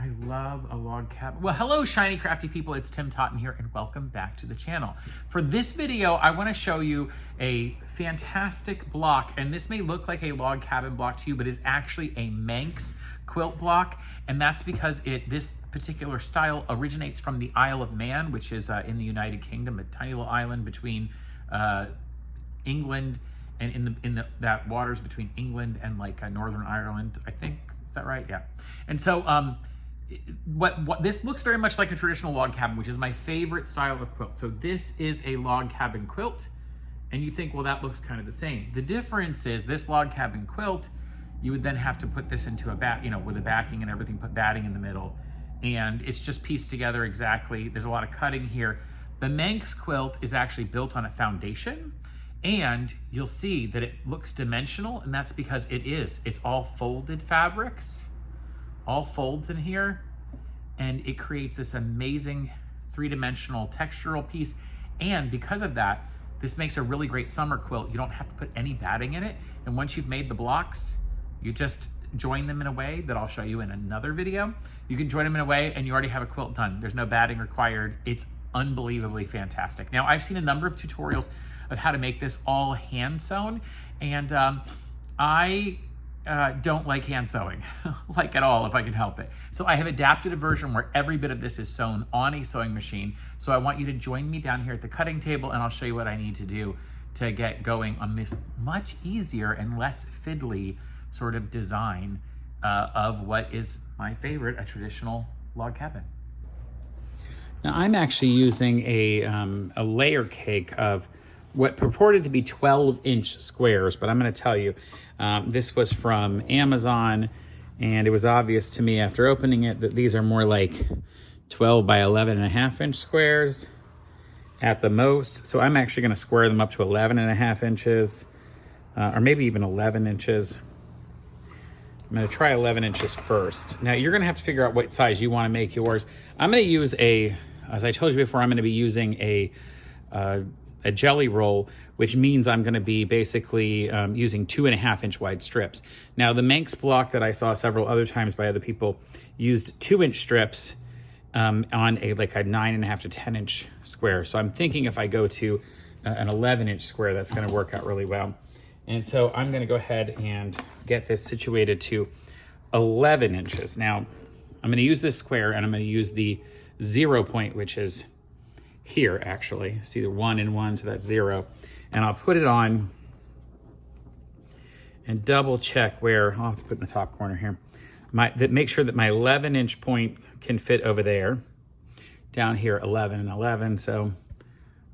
I love a log cabin. Well, hello, Shiny Crafty People. It's Tim Totten here, and welcome back to the channel. For this video, I want to show you a fantastic block, and this may look like a log cabin block to you, but is actually a MANX quilt block, and that's because this particular style originates from the Isle of Man, which is in the United Kingdom, a tiny little island between England and that waters between England and like Northern Ireland, I think. Is that right? Yeah. And so what this looks very much like a traditional log cabin, which is my favorite style of quilt. So this is a log cabin quilt, and you think, well, that looks kind of the same. The difference is this log cabin quilt, you would then have to put this into a with a backing and everything, put batting in the middle, and it's just pieced together exactly. There's a lot of cutting here. The MANX quilt is actually built on a foundation, and you'll see that it looks dimensional, and that's because it is. It's all folded fabrics, all folds in here, and it creates this amazing three-dimensional textural piece. And because of that, this makes a really great summer quilt. You don't have to put any batting in it, and once you've made the blocks, you just join them in a way that I'll show you in another video. You can join them in a way and you already have a quilt done. There's no batting required. It's unbelievably fantastic. Now, I've seen a number of tutorials of how to make this all hand sewn, and I don't like hand sewing, like at all, if I can help it. So I have adapted a version where every bit of this is sewn on a sewing machine. So I want you to join me down here at the cutting table, and I'll show you what I need to do to get going on this much easier and less fiddly sort of design of what is my favorite, a traditional log cabin. Now I'm actually using a layer cake of what purported to be 12-inch squares, but I'm going to tell you, this was from Amazon, and it was obvious to me after opening it that these are more like 12 by 11.5-inch squares at the most. So I'm actually going to square them up to 11.5 inches, or maybe even 11 inches. I'm going to try 11 inches first. Now you're going to have to figure out what size you want to make yours. I'm going to use as I told you before, I'm going to be using a jelly roll, which means I'm going to be basically using 2.5-inch wide strips. Now the MANX block that I saw several other times by other people used 2-inch strips on like a 9.5 to 10-inch square. So I'm thinking if I go to an 11-inch square, that's going to work out really well. And so I'm going to go ahead and get this situated to 11 inches. Now I'm going to use this square, and I'm going to use the 0 point, which is here actually. See the 1 and 1, so that's 0. And I'll put it on and double check where, I'll have to put in the top corner here, make sure that my 11-inch point can fit over there. Down here, 11 and 11, so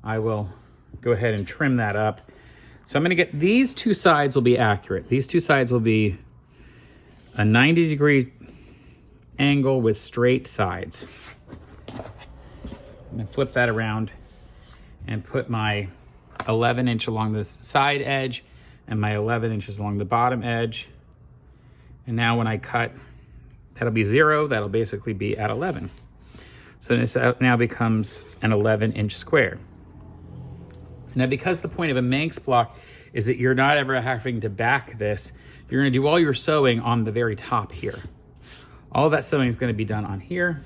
I will go ahead and trim that up. So I'm going to get, these two sides will be accurate. These two sides will be a 90-degree angle with straight sides. I'm going to flip that around and put my 11-inch along the side edge and my 11 inches along the bottom edge. And now when I cut, that'll be 0. That'll basically be at 11. So this now becomes an 11-inch square. Now, because the point of a MANX block is that you're not ever having to back this, you're going to do all your sewing on the very top here. All that sewing is going to be done on here.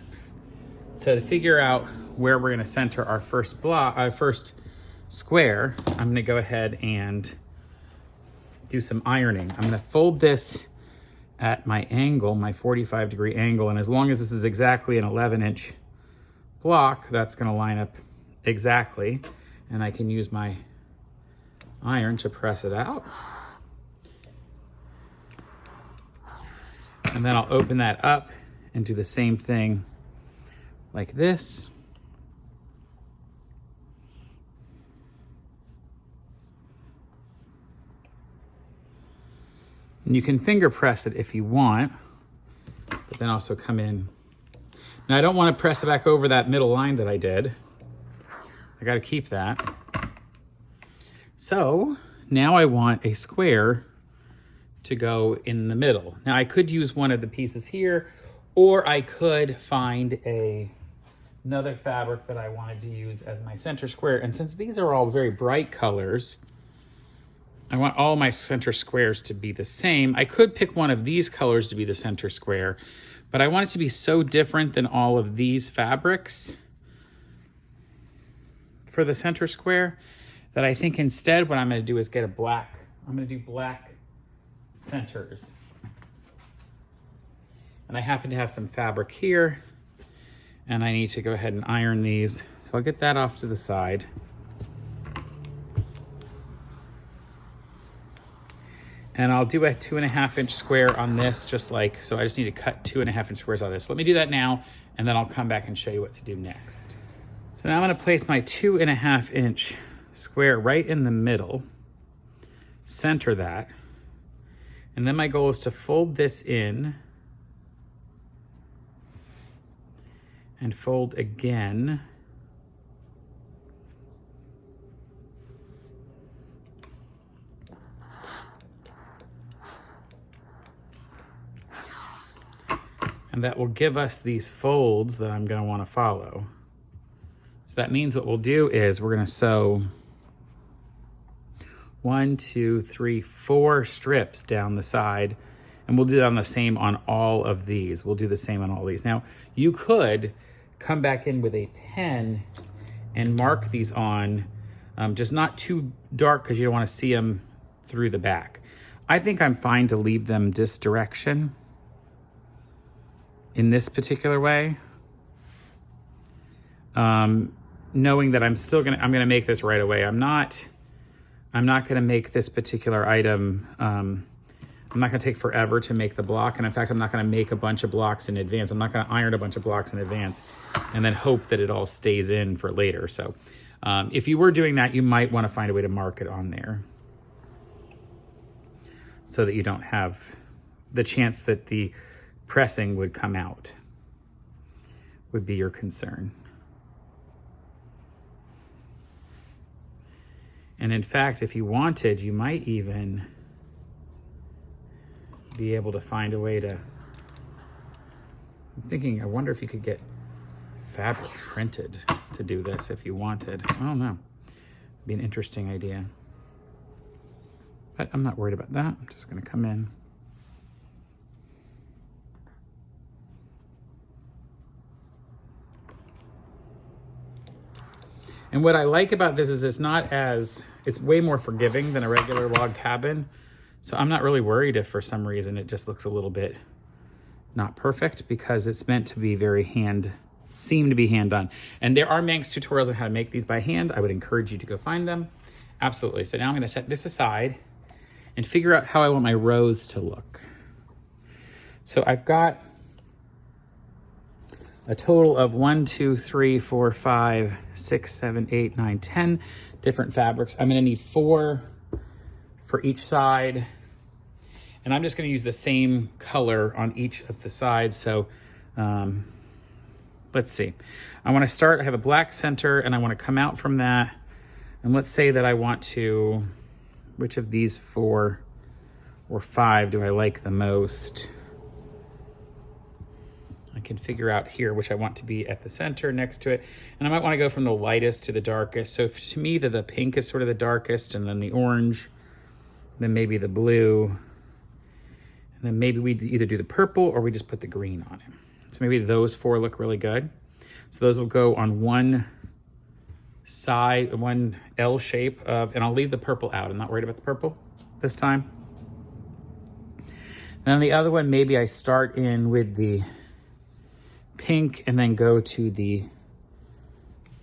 So to figure out where we're going to center our first block, our first square, I'm going to go ahead and do some ironing. I'm going to fold this at my angle, my 45-degree angle, and as long as this is exactly an 11-inch block, that's going to line up exactly. And I can use my iron to press it out. And then I'll open that up and do the same thing like this. And you can finger press it if you want, but then also come in. Now I don't want to press it back over that middle line that I did. I got to keep that. So now I want a square to go in the middle. Now I could use one of the pieces here, or I could find another fabric that I wanted to use as my center square. And since these are all very bright colors, I want all my center squares to be the same. I could pick one of these colors to be the center square, But I want it to be so different than all of these fabrics for the center square that I think instead what I'm gonna do is get a black. I'm gonna do black centers. And I happen to have some fabric here, and I need to go ahead and iron these. So I'll get that off to the side. And I'll do a 2.5 inch square on this, just like, so I just need to cut 2.5 inch squares on this. Let me do that now, and then I'll come back and show you what to do next. So now I'm gonna place my 2.5 inch square right in the middle, center that, and then my goal is to fold this in and fold again. And that will give us these folds that I'm gonna wanna follow. So that means what we'll do is we're gonna sew 1, 2, 3, 4 strips down the side, and we'll do that on the same on all of these. We'll do the same on all these. Now, you could come back in with a pen and mark these on, just not too dark because you don't wanna see them through the back. I think I'm fine to leave them this direction in this particular way, knowing that I'm gonna make this right away. I'm not gonna make this particular item, I'm not gonna take forever to make the block. And in fact, I'm not gonna make a bunch of blocks in advance. I'm not gonna iron a bunch of blocks in advance and then hope that it all stays in for later. So if you were doing that, you might wanna find a way to mark it on there so that you don't have the chance that the pressing would come out, would be your concern. And in fact, if you wanted, you might even be able to find a way to, I'm thinking, I wonder if you could get fabric printed to do this if you wanted. I don't know. It'd be an interesting idea. But I'm not worried about that. I'm just gonna come in. And what I like about this is it's way more forgiving than a regular log cabin. So I'm not really worried if for some reason it just looks a little bit not perfect, because it's meant to be seem to be hand done. And there are MANX tutorials on how to make these by hand. I would encourage you to go find them. Absolutely. So now I'm gonna set this aside and figure out how I want my rows to look. So I've got a total of 1, 2, 3, 4, 5, 6, 7, 8, 9, 10 different fabrics. I'm gonna need 4 for each side. And I'm just gonna use the same color on each of the sides. So let's see. I have a black center and I wanna come out from that. And let's say that I want to, which of these 4 or 5 do I like the most? I can figure out here which I want to be at the center next to it. And I might want to go from the lightest to the darkest. So to me, the pink is sort of the darkest, and then the orange, then maybe the blue, and then maybe we either do the purple or we just put the green on it. So maybe those 4 look really good. So those will go on one side, one L shape of, and I'll leave the purple out. I'm not worried about the purple this time. And on the other one, maybe I start in with the pink and then go to the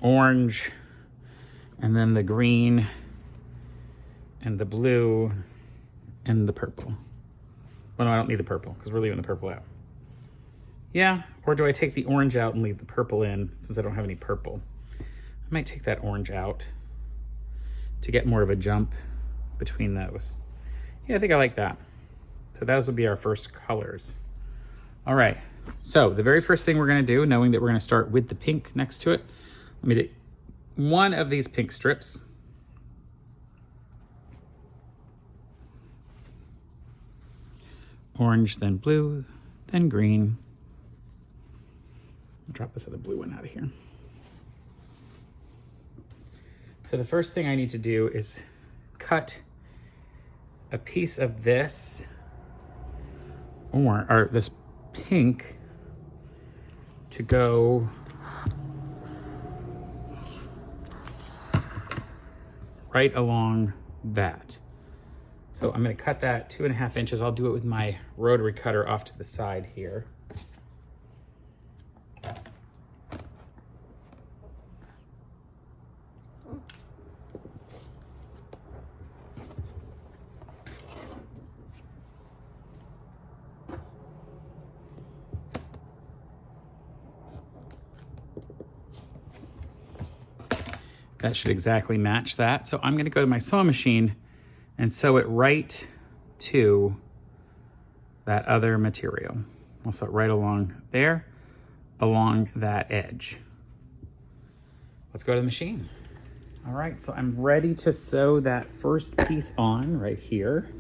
orange and then the green and the blue and the purple. Well, no, I don't need the purple because we're leaving the purple out. Yeah, or do I take the orange out and leave the purple in since I don't have any purple? I might take that orange out to get more of a jump between those. Yeah, I think I like that. So those will be our first colors. All right. So the very first thing we're going to do, knowing that we're going to start with the pink next to it, let me do one of these pink strips. Orange, then blue, then green. I'll drop this other blue one out of here. So the first thing I need to do is cut a piece of this or this pink to go right along that. So I'm going to cut that 2.5 inches. I'll do it with my rotary cutter off to the side here. That should exactly match that. So I'm gonna go to my sewing machine and sew it right to that other material. I'll sew it right along there, along that edge. Let's go to the machine. All right, so I'm ready to sew that first piece on right here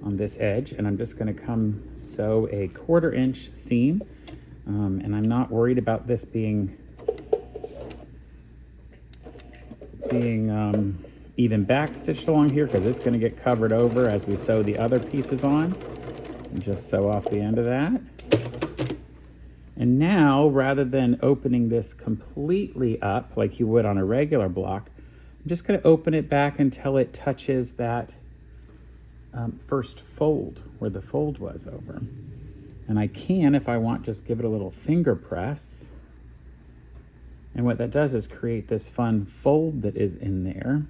on this edge, and I'm just gonna come sew a 1/4 inch seam. And I'm not worried about this being even back stitched along here, because it's going to get covered over as we sew the other pieces on. And just sew off the end of that. And now, rather than opening this completely up like you would on a regular block, I'm just going to open it back until it touches that first fold where the fold was over. And I can, if I want, just give it a little finger press. And what that does is create this fun fold that is in there.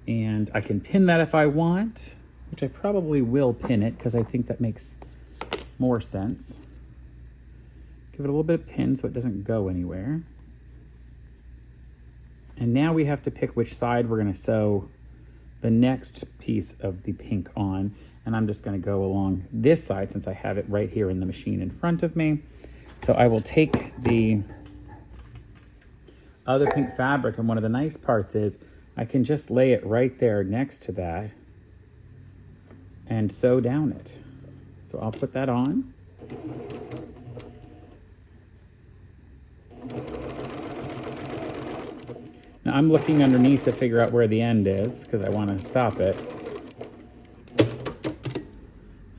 And I can pin that if I want, which I probably will pin it because I think that makes more sense. Give it a little bit of pin so it doesn't go anywhere. And now we have to pick which side we're going to sew the next piece of the pink on. And I'm just going to go along this side since I have it right here in the machine in front of me. So I will take the other pink fabric, and one of the nice parts is I can just lay it right there next to that and sew down it. So I'll put that on. Now I'm looking underneath to figure out where the end is because I want to stop it.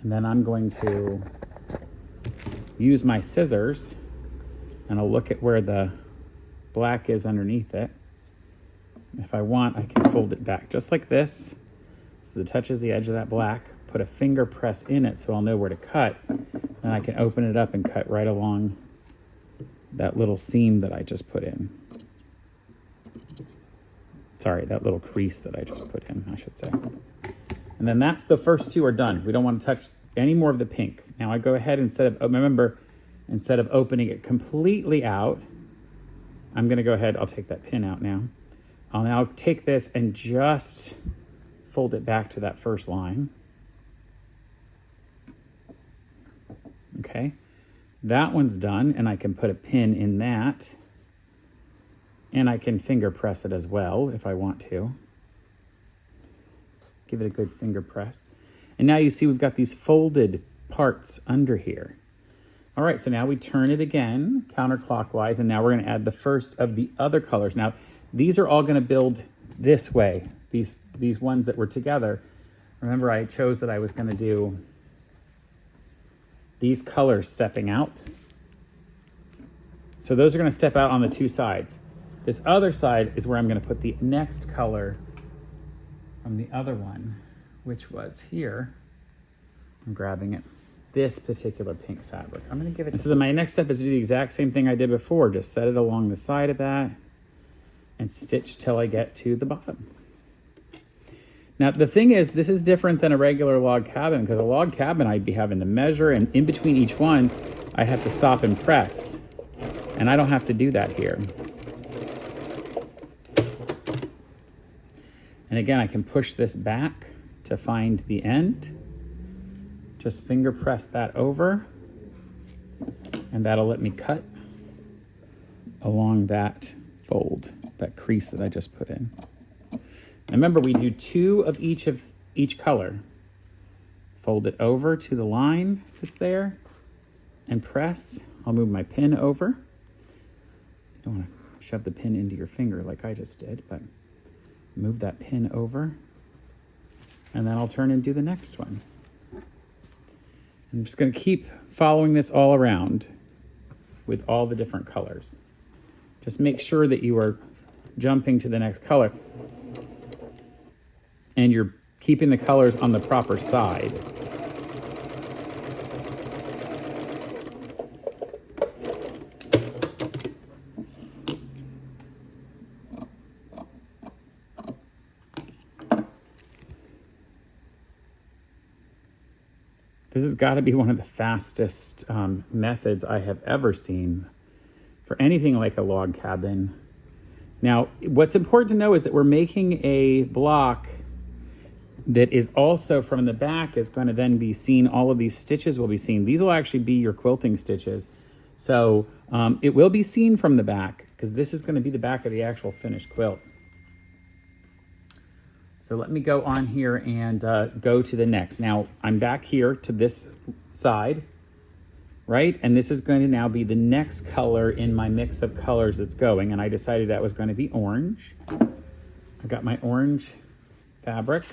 And then I'm going to use my scissors and I'll look at where the black is underneath it. If I want, I can fold it back just like this so that it touches the edge of that black, put a finger press in it so I'll know where to cut, and I can open it up and cut right along that little seam that I just put in. Sorry, that little crease that I just put in, I should say. And then that's the first two are done. We don't want to touch any more of the pink. Now I go ahead, instead of opening it completely out, I'm going to go ahead, I'll take that pin out now. I'll now take this and just fold it back to that first line. Okay, that one's done, and I can put a pin in that. And I can finger press it as well if I want to. Give it a good finger press. And now you see we've got these folded parts under here. All right, so now we turn it again counterclockwise, and now we're going to add the first of the other colors. Now, these are all going to build this way, these ones that were together. Remember, I chose that I was going to do these colors stepping out. So those are going to step out on the two sides. This other side is where I'm going to put the next color from the other one, which was here. I'm grabbing it. This particular pink fabric. I'm going to give it. So then my next step is to do the exact same thing I did before. Just set it along the side of that and stitch till I get to the bottom. Now the thing is, this is different than a regular log cabin, because a log cabin I'd be having to measure, and in between each one I have to stop and press, and I don't have to do that here. And again, I can push this back to find the end. Just finger press that over, and that'll let me cut along that fold, that crease that I just put in. And remember, we do 2 of each color. Fold it over to the line that's there and press. I'll move my pin over. You don't want to shove the pin into your finger like I just did, but move that pin over, and then I'll turn and do the next one. I'm just going to keep following this all around with all the different colors. Just make sure that you are jumping to the next color and you're keeping the colors on the proper side. This has got to be one of the fastest methods I have ever seen for anything like a log cabin. Now, what's important to know is that we're making a block that is also from the back is going to then be seen. All of these stitches will be seen. These will actually be your quilting stitches. So it will be seen from the back because this is going to be the back of the actual finished quilt. So let me go on here and go to the next. Now I'm back here to this side, right? And this is going to now be the next color in my mix of colors that's going. And I decided that was going to be orange. I got my orange fabric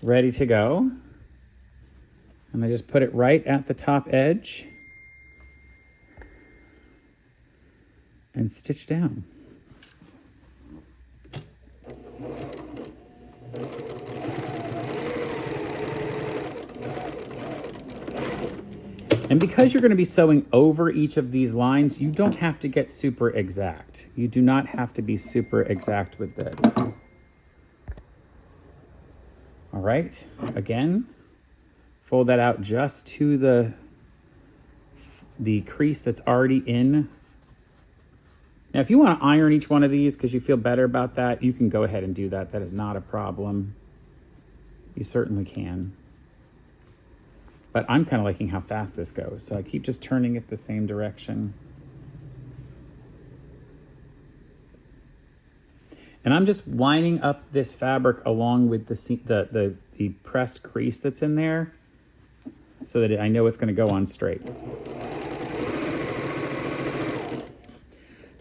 ready to go. And I just put it right at the top edge and stitch down. And because you're going to be sewing over each of these lines, you don't have to get super exact. You do not have to be super exact with this. All right, again, fold that out just to the crease that's already in. Now, if you want to iron each one of these because you feel better about that, you can go ahead and do that. That is not a problem. You certainly can. But I'm kind of liking how fast this goes, so I keep just turning it the same direction. And I'm just lining up this fabric along with the pressed crease that's in there so that I know it's going to go on straight.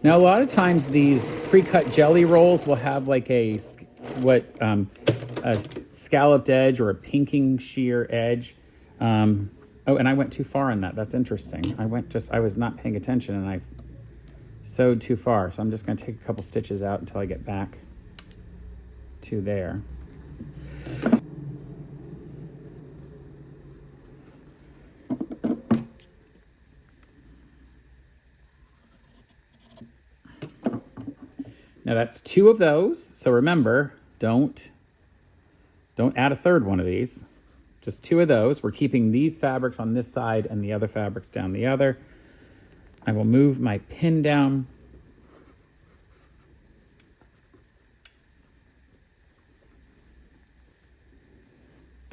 Now, a lot of times these pre-cut jelly rolls will have like a scalloped edge or a pinking sheer edge. Oh, and I went too far on that. That's interesting. I was not paying attention and I sewed too far. So I'm just going to take a couple stitches out until I get back to there. Now that's 2 of those. So remember, don't add a third one of these. Just 2 of those. We're keeping these fabrics on this side and the other fabrics down the other. I will move my pin down.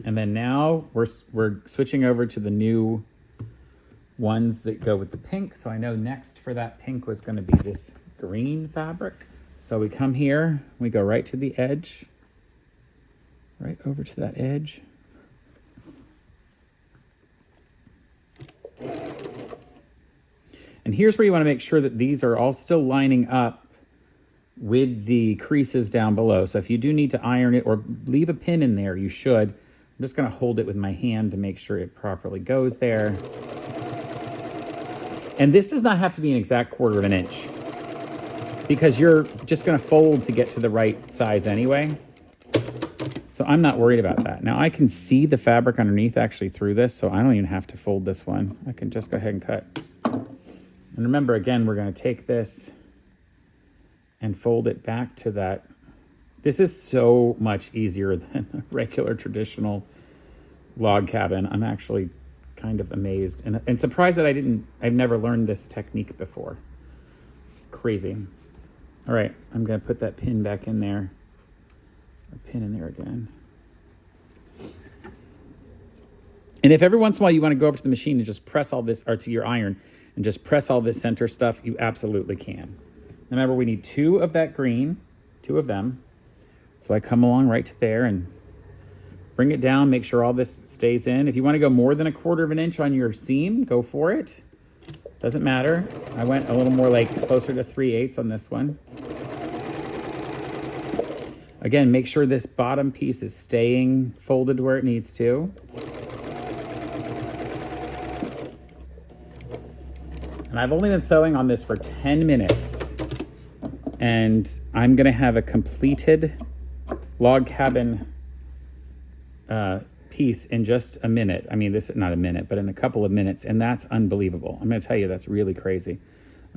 And then now we're switching over to the new ones that go with the pink. So I know next for that pink was going to be this green fabric. So we come here, we go right to the edge, right over to that edge. And here's where you want to make sure that these are all still lining up with the creases down below. So if you do need to iron it or leave a pin in there, you should. I'm just going to hold it with my hand to make sure it properly goes there. And this does not have to be an exact 1/4 of an inch because you're just going to fold to get to the right size anyway. So I'm not worried about that. Now I can see the fabric underneath actually through this, so I don't even have to fold this one. I can just go ahead and cut. And remember, again, we're going to take this and fold it back to that. This is so much easier than a regular traditional log cabin. I'm actually kind of amazed and surprised that I've never learned this technique before. Crazy. All right, I'm going to put that pin back in there. A pin in there again. And if every once in a while you want to go over to the machine and just press all this, or to your iron, and just press all this center stuff, you absolutely can. Remember, we need 2 of that green, 2 of them. So I come along right to there and bring it down, make sure all this stays in. If you want to go more than a 1/4 of an inch on your seam, go for it. Doesn't matter. I went a little more like closer to 3/8 on this one. Again, make sure this bottom piece is staying folded where it needs to. And I've only been sewing on this for 10 minutes. And I'm gonna have a completed log cabin piece in just a minute. I mean, not a minute, but in a couple of minutes, and that's unbelievable. I'm gonna tell you, that's really crazy.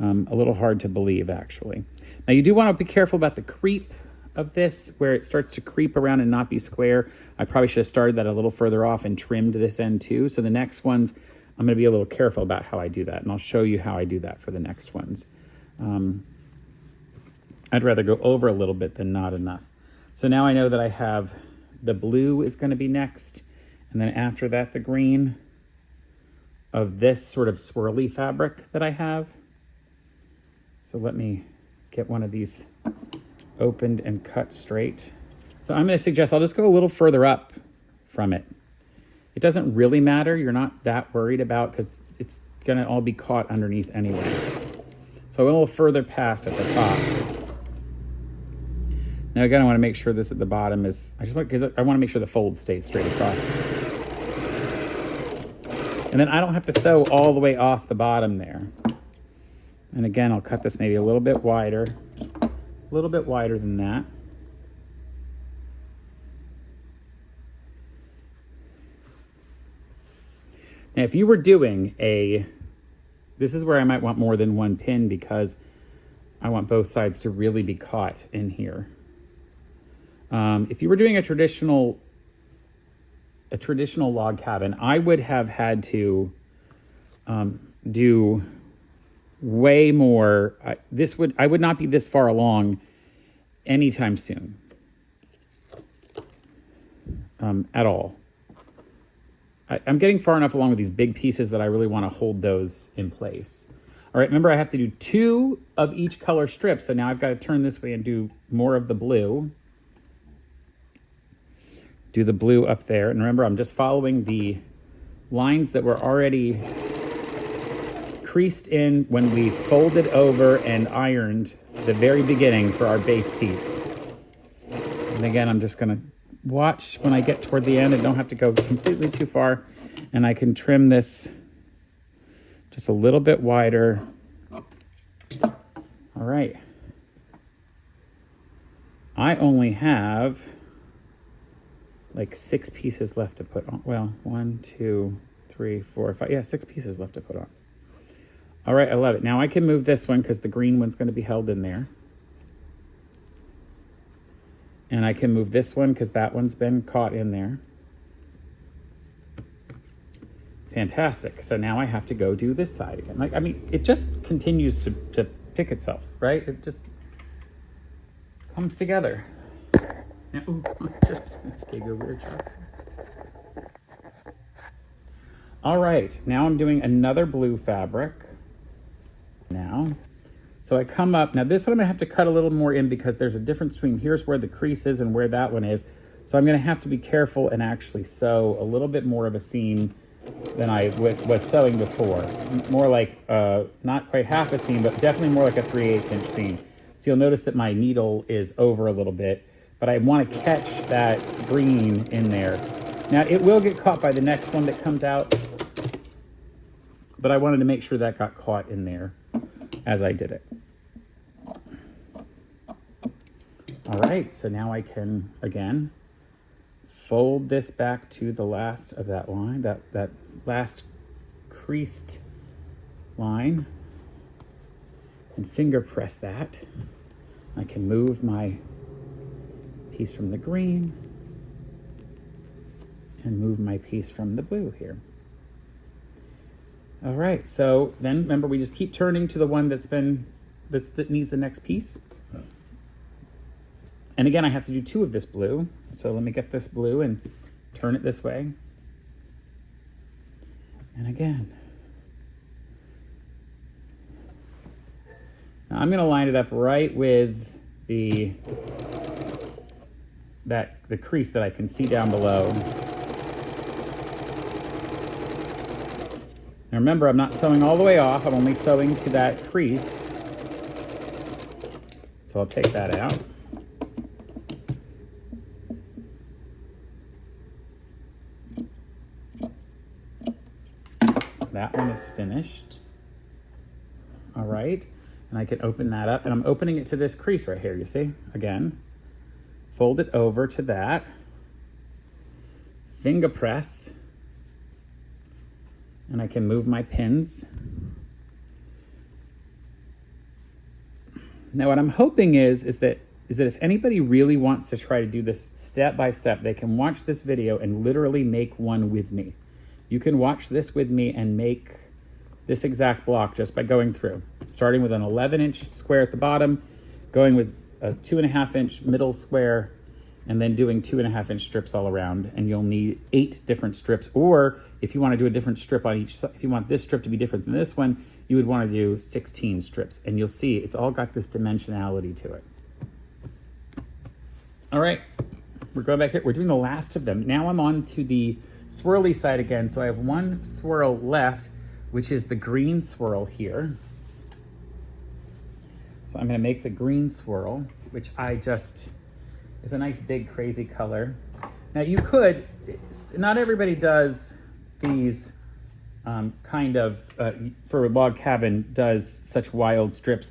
A little hard to believe, actually. Now, you do wanna be careful about the creep of this, where it starts to creep around and not be square. I probably should have started that a little further off and trimmed this end too. So the next ones, I'm gonna be a little careful about how I do that, and I'll show you how I do that for the next ones. I'd rather go over a little bit than not enough. So now I know that I have the blue is gonna be next, and then after that, the green of this sort of swirly fabric that I have. So let me get one of these opened and cut straight. So I'm gonna suggest I'll just go a little further up from it. It doesn't really matter. You're not that worried about, because it's gonna all be caught underneath anyway. So I went a little further past at the top. Now again, I wanna make sure this at the bottom is, because I wanna make sure the fold stays straight across. And then I don't have to sew all the way off the bottom there. And again, I'll cut this maybe a little bit wider than that. Now, if you were doing this is where I might want more than one pin, because I want both sides to really be caught in here. If you were doing a traditional log cabin, I would have had to do way more. I would not be this far along anytime soon, at all. I'm getting far enough along with these big pieces that I really want to hold those in place. All right, remember I have to do 2 of each color strip, so now I've got to turn this way and do more of the blue. Do the blue up there, and remember I'm just following the lines that were already creased in when we folded over and ironed the very beginning for our base piece. And again, I'm just gonna watch when I get toward the end. I don't have to go completely too far, and I can trim this just a little bit wider. All right. I only have like 6 pieces left to put on. Well, 1, 2, 3, 4, 5. Yeah, 6 pieces left to put on. All right, I love it. Now I can move this one because the green one's going to be held in there. And I can move this one because that one's been caught in there. Fantastic. So now I have to go do this side again. Like, I mean, it just continues to pick itself, right? It just comes together. Now, ooh, just gave you a weird shot. All right, now I'm doing another blue fabric. Now, so I come up, now this one I'm gonna have to cut a little more in because there's a difference between here's where the crease is and where that one is. So I'm gonna have to be careful and actually sew a little bit more of a seam than I was sewing before. More like, not quite half a seam, but definitely more like a 3/8 inch seam. So you'll notice that my needle is over a little bit, but I wanna catch that green in there. Now it will get caught by the next one that comes out, but I wanted to make sure that got caught in there as I did it. All right, so now I can, again, fold this back to the last of that line, that last creased line, and finger press that. I can move my piece from the green and move my piece from the blue here. All right, so then remember we just keep turning to the one that needs the next piece. And again, I have to do 2 of this blue. So let me get this blue and turn it this way. And again. Now I'm gonna line it up right with the crease that I can see down below. Now remember, I'm not sewing all the way off, I'm only sewing to that crease. So I'll take that out. That one is finished. All right. And I can open that up, and I'm opening it to this crease right here, you see? Again, fold it over to that, finger press, and I can move my pins. Now what I'm hoping is that if anybody really wants to try to do this step by step, they can watch this video and literally make one with me. You can watch this with me and make this exact block just by going through, starting with an 11-inch square at the bottom, going with a 2.5-inch middle square, and then doing 2.5-inch strips all around. And you'll need 8 different strips. Or if you want to do a different strip on each side, if you want this strip to be different than this one, you would want to do 16 strips. And you'll see it's all got this dimensionality to it. All right, we're going back here. We're doing the last of them. Now I'm on to the swirly side again. So I have one swirl left, which is the green swirl here. So I'm gonna make the green swirl, which is a nice big crazy color. Now you could, not everybody does these for a log cabin, does such wild strips.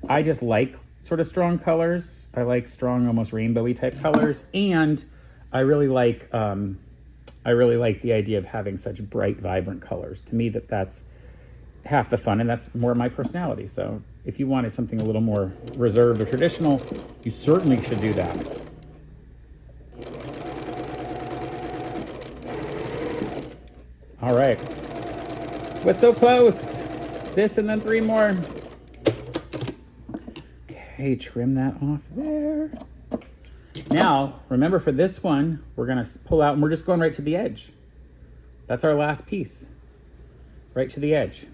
I just like sort of strong colors. I like strong, almost rainbowy type colors. And I really like the idea of having such bright, vibrant colors. To me, that's half the fun, and that's more my personality. So if you wanted something a little more reserved or traditional, you certainly should do that. All right. We're so close. This and then 3 more. Okay, trim that off there. Now, remember for this one, we're gonna pull out and we're just going right to the edge. That's our last piece. Right to the edge.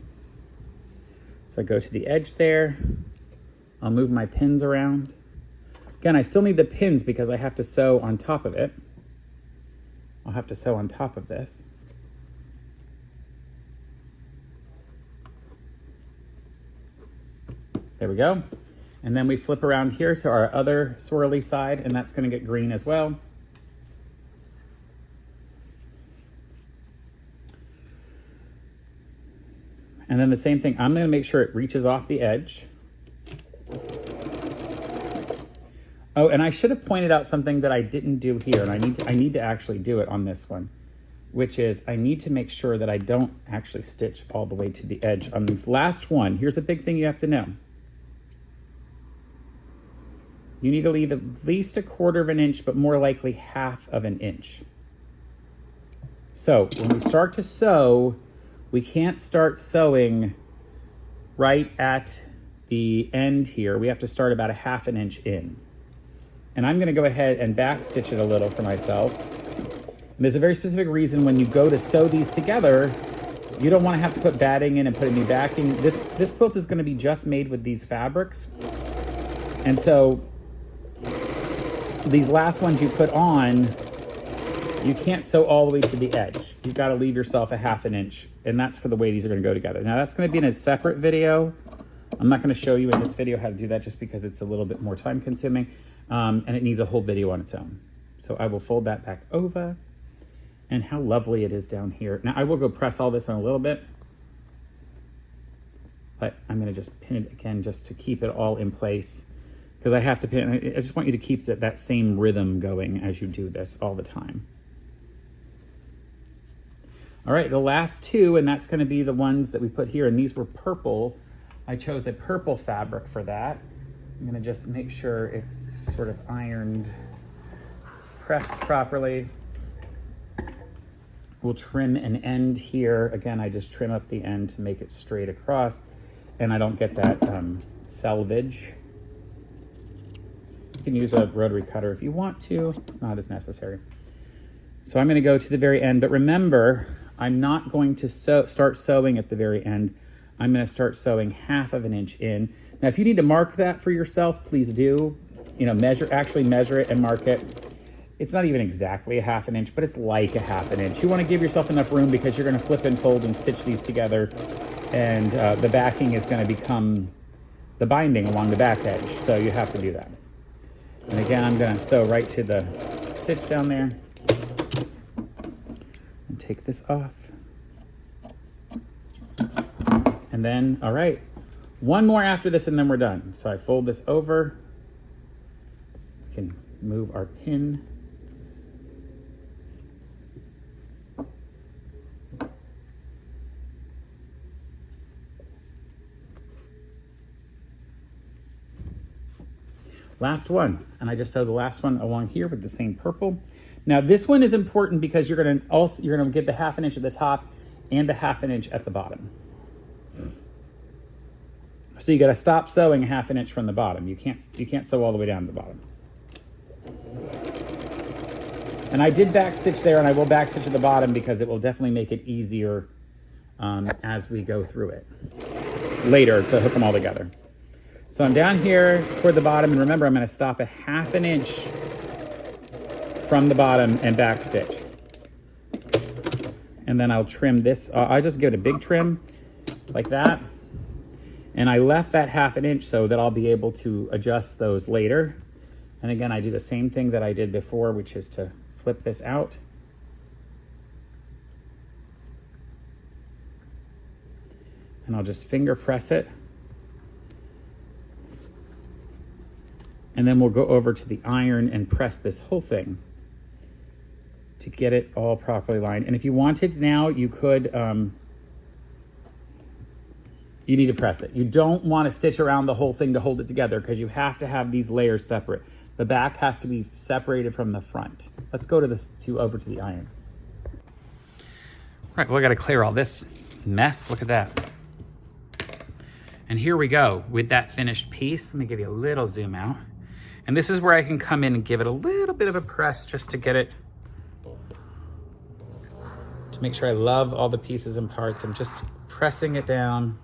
So I go to the edge there. I'll move my pins around. Again, I still need the pins because I have to sew on top of it. I'll have to sew on top of this. There we go. And then we flip around here to our other swirly side, and that's going to get green as well. And then the same thing, I'm going to make sure it reaches off the edge. Oh, and I should have pointed out something that I didn't do here, and I need to actually do it on this one, which is I need to make sure that I don't actually stitch all the way to the edge on this last one. Here's a big thing you have to know. You need to leave at least 1/4 of an inch, but more likely 1/2 of an inch. So when we start to sew, we can't start sewing right at the end here. We have to start about 1/2 an inch in. And I'm gonna go ahead and back stitch it a little for myself. And there's a very specific reason when you go to sew these together, you don't wanna have to put batting in and put any backing. This quilt is gonna be just made with these fabrics. And so these last ones you put on, you can't sew all the way to the edge. You've got to leave yourself 1/2 an inch, and that's for the way these are going to go together. Now that's going to be in a separate video. I'm not going to show you in this video how to do that just because it's a little bit more time consuming, and it needs a whole video on its own. So I will fold that back over, and how lovely it is down here. Now I will go press all this in a little bit, but I'm going to just pin it again just to keep it all in place. Because I have to pin, I just want you to keep that same rhythm going as you do this all the time. All right, the last 2, and that's gonna be the ones that we put here, and these were purple. I chose a purple fabric for that. I'm gonna just make sure it's sort of ironed, pressed properly. We'll trim an end here. Again, I just trim up the end to make it straight across, and I don't get that selvage. You can use a rotary cutter if you want to, not as necessary. So I'm going to go to the very end, but remember, I'm not going to start sewing at the very end. I'm going to start sewing 1/2 of an inch in. Now, if you need to mark that for yourself, please do. You know, actually measure it and mark it. It's not even exactly 1/2 an inch, but it's like 1/2 an inch. You want to give yourself enough room because you're going to flip and fold and stitch these together, and the backing is going to become the binding along the back edge, so you have to do that. And again, I'm going to sew right to the stitch down there and take this off. And then, all right, One more after this and then we're done. So I fold this over. We can move our pin. Last one, and I just sewed the last one along here with the same purple. Now this one is important because you're gonna get the 1/2 inch at the top and the 1/2 inch at the bottom. So you got to stop sewing 1/2 inch from the bottom. You can't sew all the way down to the bottom. And I did backstitch there, and I will backstitch at the bottom because it will definitely make it easier as we go through it later to hook them all together. So I'm down here toward the bottom, and remember I'm going to stop a 1/2 inch from the bottom and backstitch. And then I'll trim this. I'll just give it a big trim like that. And I left that 1/2 inch so that I'll be able to adjust those later. And again, I do the same thing that I did before, which is to flip this out. And I'll just finger press it. And then we'll go over to the iron and press this whole thing to get it all properly lined. And if you wanted now, you could, you need to press it. You don't want to stitch around the whole thing to hold it together because you have to have these layers separate. The back has to be separated from the front. Let's go to over to the iron. Right, well, I got to clear all this mess. Look at that. And here we go with that finished piece. Let me give you a little zoom out. And this is where I can come in and give it a little bit of a press just to get it, to make sure I love all the pieces and parts. I'm just pressing it down.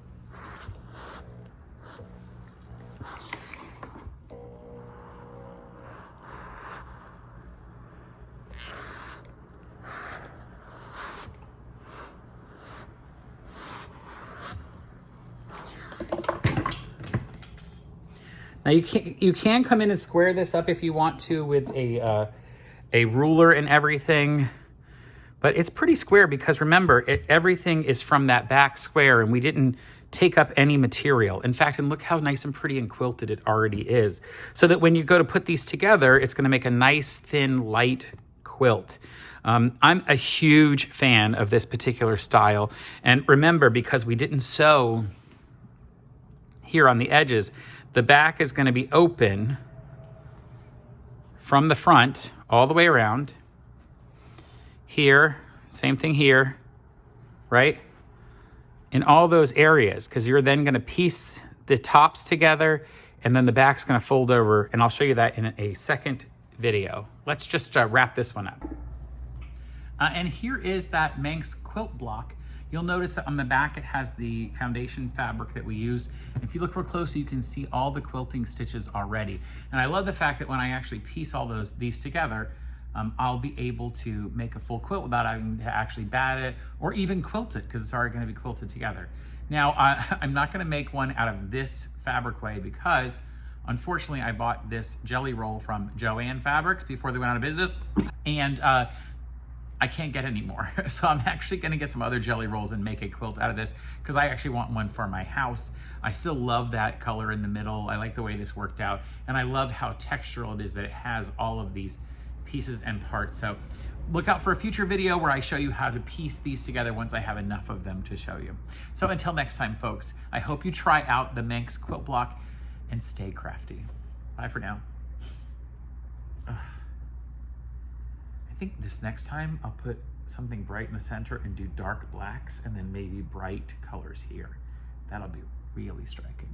Now you can come in and square this up if you want to with a ruler and everything, but it's pretty square because remember, everything is from that back square and we didn't take up any material. In fact, and look how nice and pretty and quilted it already is. So that when you go to put these together, it's gonna make a nice, thin, light quilt. I'm a huge fan of this particular style. And remember, because we didn't sew here on the edges, the back is going to be open from the front all the way around. Here, same thing here, right? In all those areas, because you're then going to piece the tops together and then the back's going to fold over, and I'll show you that in a second video. Let's just wrap this one up. And here is that MANX quilt block. You'll notice that on the back it has the foundation fabric that we used. If you look real close, you can see all the quilting stitches already. And I love the fact that when I actually piece all these together, I'll be able to make a full quilt without having to actually bat it or even quilt it because it's already going to be quilted together. Now, I'm not going to make one out of this fabric way because unfortunately I bought this jelly roll from Joann Fabrics before they went out of business, and I can't get any more. So I'm actually gonna get some other jelly rolls and make a quilt out of this because I actually want one for my house. I still love that color in the middle. I like the way this worked out. And I love how textural it is that it has all of these pieces and parts. So look out for a future video where I show you how to piece these together once I have enough of them to show you. So until next time, folks, I hope you try out the MANX quilt block and stay crafty. Bye for now. I think this next time I'll put something bright in the center and do dark blacks and then maybe bright colors here. That'll be really striking.